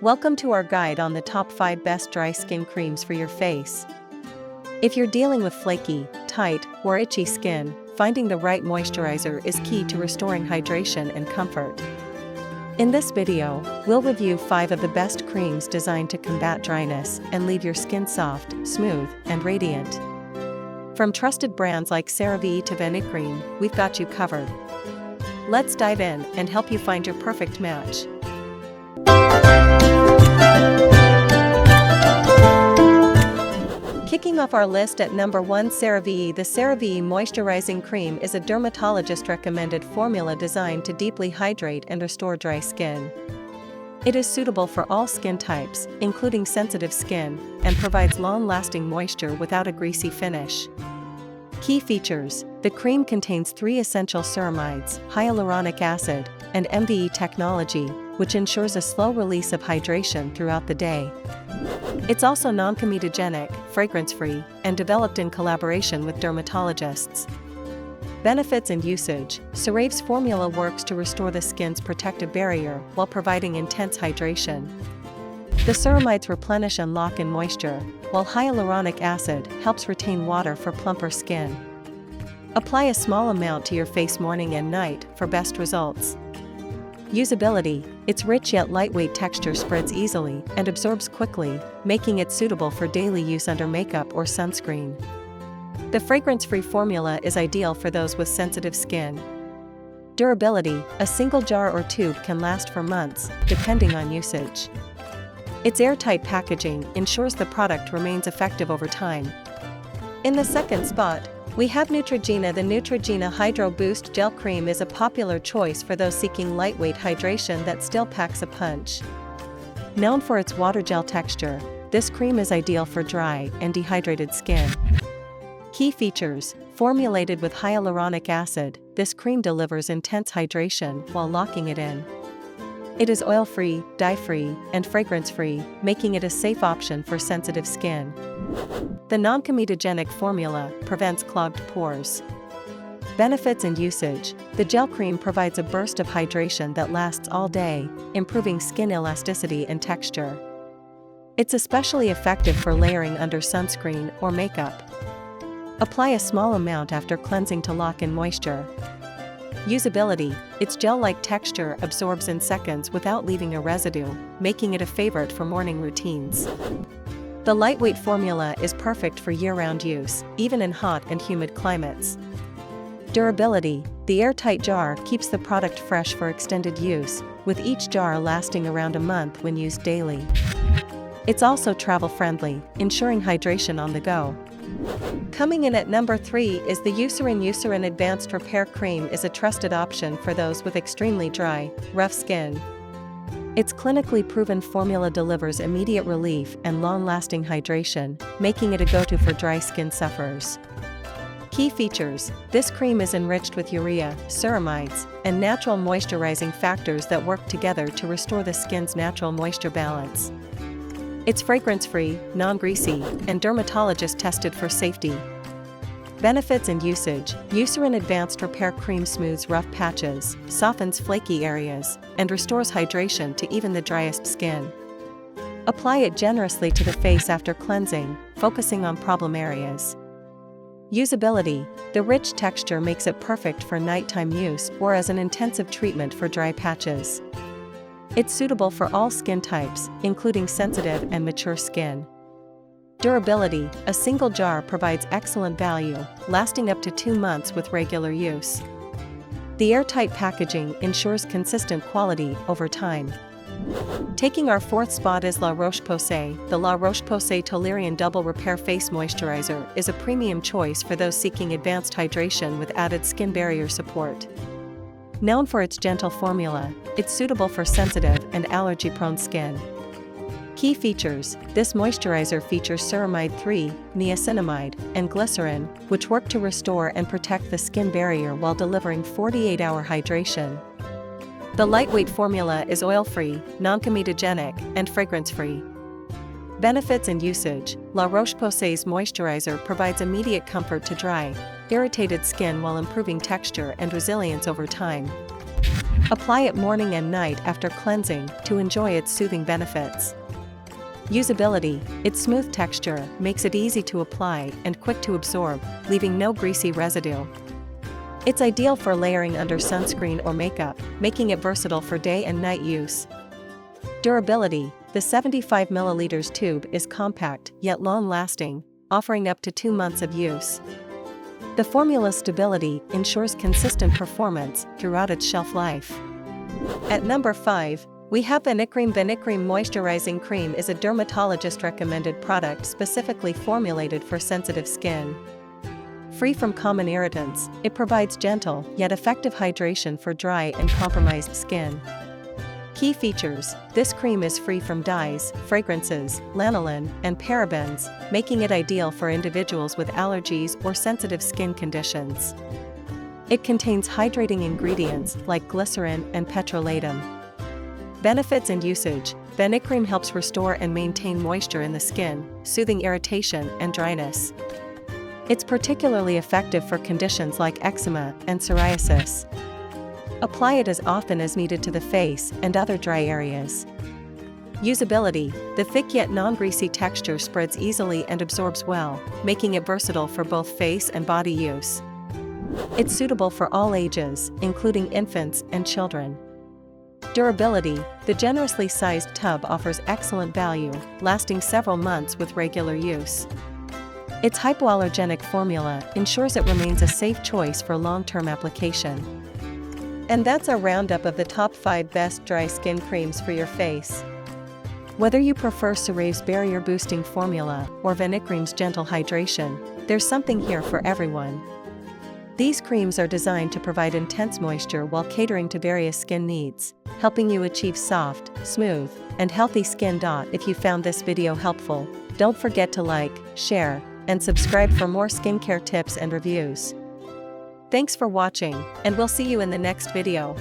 Welcome to our guide on the top 5 best dry skin creams for your face. If you're dealing with flaky, tight, or itchy skin, finding the right moisturizer is key to restoring hydration and comfort. In this video, we'll review 5 of the best creams designed to combat dryness and leave your skin soft, smooth, and radiant. From trusted brands like CeraVe to Vanicream, we've got you covered. Let's dive in and help you find your perfect match. Kicking off our list at number 1, CeraVe. The CeraVe Moisturizing Cream is a dermatologist-recommended formula designed to deeply hydrate and restore dry skin. It is suitable for all skin types, including sensitive skin, and provides long-lasting moisture without a greasy finish. Key features: the cream contains 3 essential ceramides, hyaluronic acid, and MVE technology, which ensures a slow release of hydration throughout the day. It's also non-comedogenic, fragrance-free, and developed in collaboration with dermatologists. Benefits and usage: CeraVe's formula works to restore the skin's protective barrier while providing intense hydration. The ceramides replenish and lock in moisture, while hyaluronic acid helps retain water for plumper skin. Apply a small amount to your face morning and night for best results. Usability: its rich yet lightweight texture spreads easily and absorbs quickly, making it suitable for daily use under makeup or sunscreen. The fragrance-free formula is ideal for those with sensitive skin. Durability: a single jar or tube can last for months, depending on usage. Its airtight packaging ensures the product remains effective over time. In the second spot, we have Neutrogena. The Neutrogena Hydro Boost Gel Cream is a popular choice for those seeking lightweight hydration that still packs a punch. Known for its water gel texture, this cream is ideal for dry and dehydrated skin. Key features: formulated with hyaluronic acid, this cream delivers intense hydration while locking it in. It is oil-free, dye-free, and fragrance-free, making it a safe option for sensitive skin. The non-comedogenic formula prevents clogged pores. Benefits and usage: the gel cream provides a burst of hydration that lasts all day, improving skin elasticity and texture. It's especially effective for layering under sunscreen or makeup. Apply a small amount after cleansing to lock in moisture. Usability: its gel-like texture absorbs in seconds without leaving a residue, making it a favorite for morning routines. The lightweight formula is perfect for year-round use, even in hot and humid climates. Durability: the airtight jar keeps the product fresh for extended use, with each jar lasting around a month when used daily. It's also travel-friendly, ensuring hydration on the go. Coming in at number 3 is the Eucerin. Eucerin Advanced Repair Cream is a trusted option for those with extremely dry, rough skin. Its clinically proven formula delivers immediate relief and long-lasting hydration, making it a go-to for dry skin sufferers. Key features: this cream is enriched with urea, ceramides, and natural moisturizing factors that work together to restore the skin's natural moisture balance. It's fragrance-free, non-greasy, and dermatologist-tested for safety. Benefits and usage: Eucerin Advanced Repair Cream smooths rough patches, softens flaky areas, and restores hydration to even the driest skin. Apply it generously to the face after cleansing, focusing on problem areas. Usability: the rich texture makes it perfect for nighttime use or as an intensive treatment for dry patches. It's suitable for all skin types, including sensitive and mature skin. Durability: a single jar provides excellent value, lasting up to 2 months with regular use. The airtight packaging ensures consistent quality over time. Taking our 4th spot is La Roche-Posay. The La Roche-Posay Tolerian Double Repair Face Moisturizer is a premium choice for those seeking advanced hydration with added skin barrier support. Known for its gentle formula, it's suitable for sensitive and allergy-prone skin. Key features: this moisturizer features ceramide 3, niacinamide, and glycerin, which work to restore and protect the skin barrier while delivering 48-hour hydration. The lightweight formula is oil-free, non-comedogenic, and fragrance-free. Benefits and usage: La Roche-Posay's moisturizer provides immediate comfort to dry, irritated skin while improving texture and resilience over time. Apply it morning and night after cleansing to enjoy its soothing benefits. Usability: its smooth texture makes it easy to apply and quick to absorb, leaving no greasy residue. It's ideal for layering under sunscreen or makeup, making it versatile for day and night use. Durability: the 75 ml tube is compact yet long-lasting, offering up to 2 months of use. The formula's stability ensures consistent performance throughout its shelf life. At number 5, we have Vanicream. Vanicream Moisturizing Cream is a dermatologist-recommended product specifically formulated for sensitive skin. Free from common irritants, it provides gentle yet effective hydration for dry and compromised skin. Key features: this cream is free from dyes, fragrances, lanolin, and parabens, making it ideal for individuals with allergies or sensitive skin conditions. It contains hydrating ingredients like glycerin and petrolatum. Benefits and usage: Vanicream helps restore and maintain moisture in the skin, soothing irritation and dryness. It's particularly effective for conditions like eczema and psoriasis. Apply it as often as needed to the face and other dry areas. Usability: the thick yet non-greasy texture spreads easily and absorbs well, making it versatile for both face and body use. It's suitable for all ages, including infants and children. Durability: the generously sized tub offers excellent value, lasting several months with regular use. Its hypoallergenic formula ensures it remains a safe choice for long-term application. And that's a roundup of the top 5 best dry skin creams for your face. Whether you prefer CeraVe's barrier-boosting formula or Vanicream's gentle hydration, there's something here for everyone. These creams are designed to provide intense moisture while catering to various skin needs, helping you achieve soft, smooth, and healthy skin. If you found this video helpful, don't forget to like, share, and subscribe for more skincare tips and reviews. Thanks for watching, and we'll see you in the next video.